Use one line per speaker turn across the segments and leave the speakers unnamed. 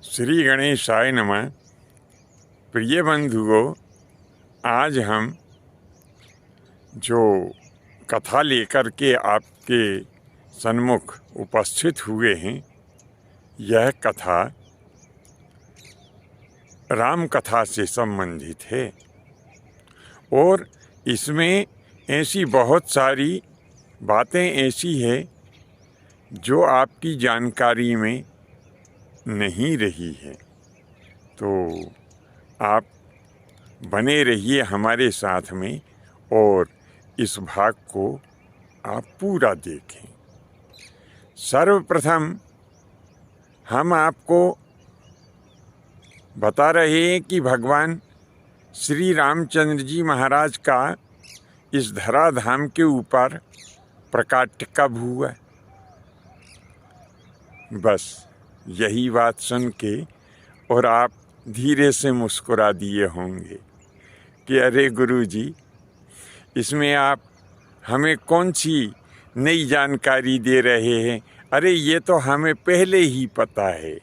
श्री गणेशाय नमः। प्रिय बंधुओं, आज हम जो कथा लेकर के आपके सन्मुख उपस्थित हुए हैं, यह कथा राम कथा से संबंधित है और इसमें ऐसी बहुत सारी बातें ऐसी है जो आपकी जानकारी में नहीं रही है। तो आप बने रहिए हमारे साथ में और इस भाग को आप पूरा देखें। सर्वप्रथम हम आपको बता रहे हैं कि भगवान श्री रामचंद्र जी महाराज का इस धराधाम के ऊपर प्रकाट्य कब हुआ। बस यही बात सुन के और आप धीरे से मुस्कुरा दिए होंगे कि अरे गुरुजी, इसमें आप हमें कौन सी नई जानकारी दे रहे हैं। अरे ये तो हमें पहले ही पता है।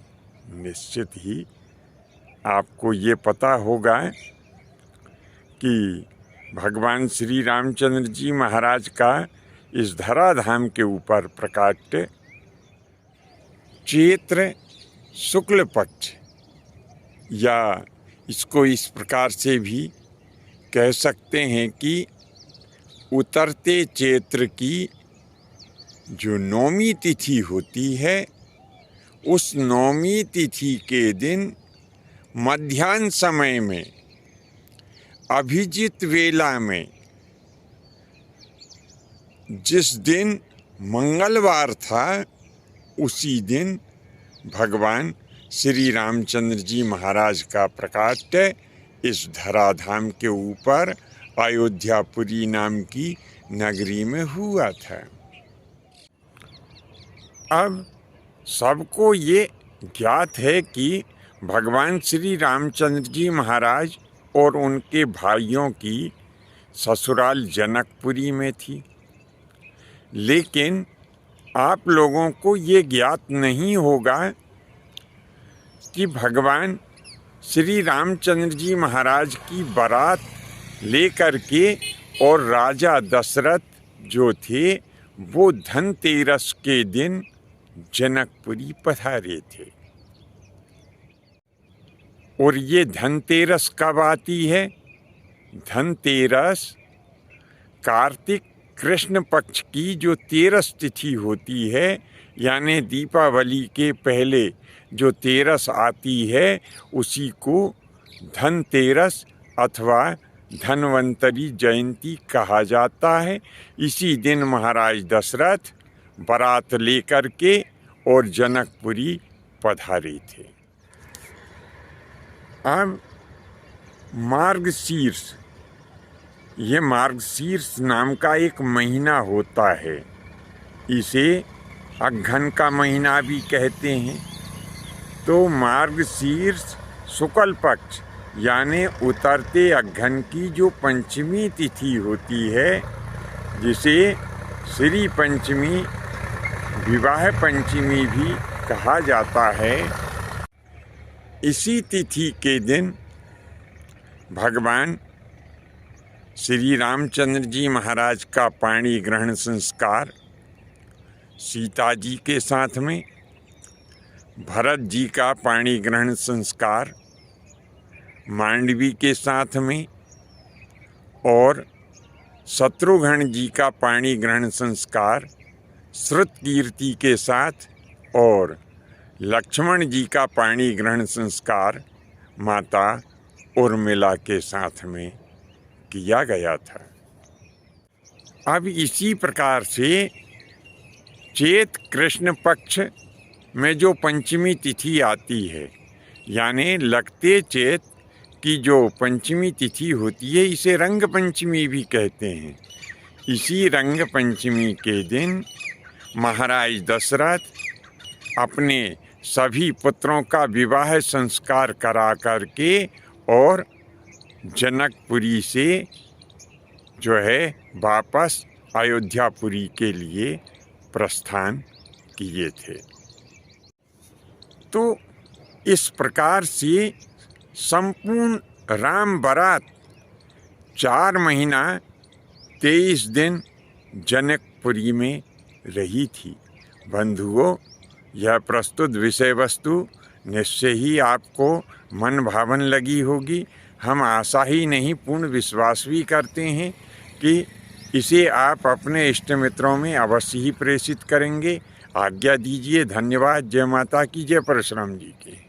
निश्चित ही आपको ये पता होगा कि भगवान श्री रामचंद्र जी महाराज का इस धराधाम के ऊपर प्रकाट्य चैत्र शुक्ल पक्ष, या इसको इस प्रकार से भी कह सकते हैं कि उतरते चैत्र की जो नौमी तिथि होती है, उस नौमी तिथि के दिन मध्याह्न समय में अभिजित वेला में, जिस दिन मंगलवार था, उसी दिन भगवान श्री रामचंद्र जी महाराज का प्रकाट्य इस धराधाम के ऊपर अयोध्यापुरी नाम की नगरी में हुआ था। अब सबको ये ज्ञात है कि भगवान श्री रामचंद्र जी महाराज और उनके भाइयों की ससुराल जनकपुरी में थी, लेकिन आप लोगों को ये ज्ञात नहीं होगा कि भगवान श्री रामचंद्र जी महाराज की बारात लेकर के और राजा दशरथ जो थे वो धनतेरस के दिन जनकपुरी पधारे थे। और ये धनतेरस कब आती है? धनतेरस कार्तिक कृष्ण पक्ष की जो 13 तिथि होती है, यानी दीपावली के पहले जो 13 आती है, उसी को धनतेरस अथवा धन्वंतरी जयंती कहा जाता है। इसी दिन महाराज दशरथ बारात लेकर के और जनकपुरी पधारे थे। अब मार्गशीर्ष, ये मार्गशीर्ष नाम का एक महीना होता है। इसे अघ्घन का महीना भी कहते हैं। तो मार्गशीर्ष शुक्ल पक्ष यानी उतरते अघ्घन की जो पंचमी तिथि होती है, जिसे श्री पंचमी, विवाह पंचमी भी कहा जाता है, इसी तिथि के दिन भगवान श्री रामचंद्र जी महाराज का पाणी ग्रहण संस्कार सीता जी के साथ में, भरत जी का पाणी ग्रहण संस्कार मांडवी के साथ में, और शत्रुघ्न जी का पाणी ग्रहण संस्कार श्रुतकीर्ति के साथ, और लक्ष्मण जी का पाणी ग्रहण संस्कार माता उर्मिला के साथ में किया गया था। अब इसी प्रकार से चैत कृष्ण पक्ष में जो पंचमी तिथि आती है, यानी लगते चैत की जो पंचमी तिथि होती है, इसे रंग पंचमी भी कहते हैं। इसी रंग पंचमी के दिन महाराज दशरथ अपने सभी पुत्रों का विवाह संस्कार करा करके और जनकपुरी से जो है वापस अयोध्यापुरी के लिए प्रस्थान किए थे। तो इस प्रकार से संपूर्ण राम बारात 4 महीना 23 दिन जनकपुरी में रही थी। बंधुओं, यह प्रस्तुत विषय वस्तु निश्चय ही आपको मन भावन लगी होगी। हम आशा ही नहीं पूर्ण विश्वास भी करते हैं कि इसे आप अपने इष्ट मित्रों में अवश्य ही प्रेषित करेंगे। आज्ञा दीजिए। धन्यवाद। जय माता की, जय परशुराम जी की।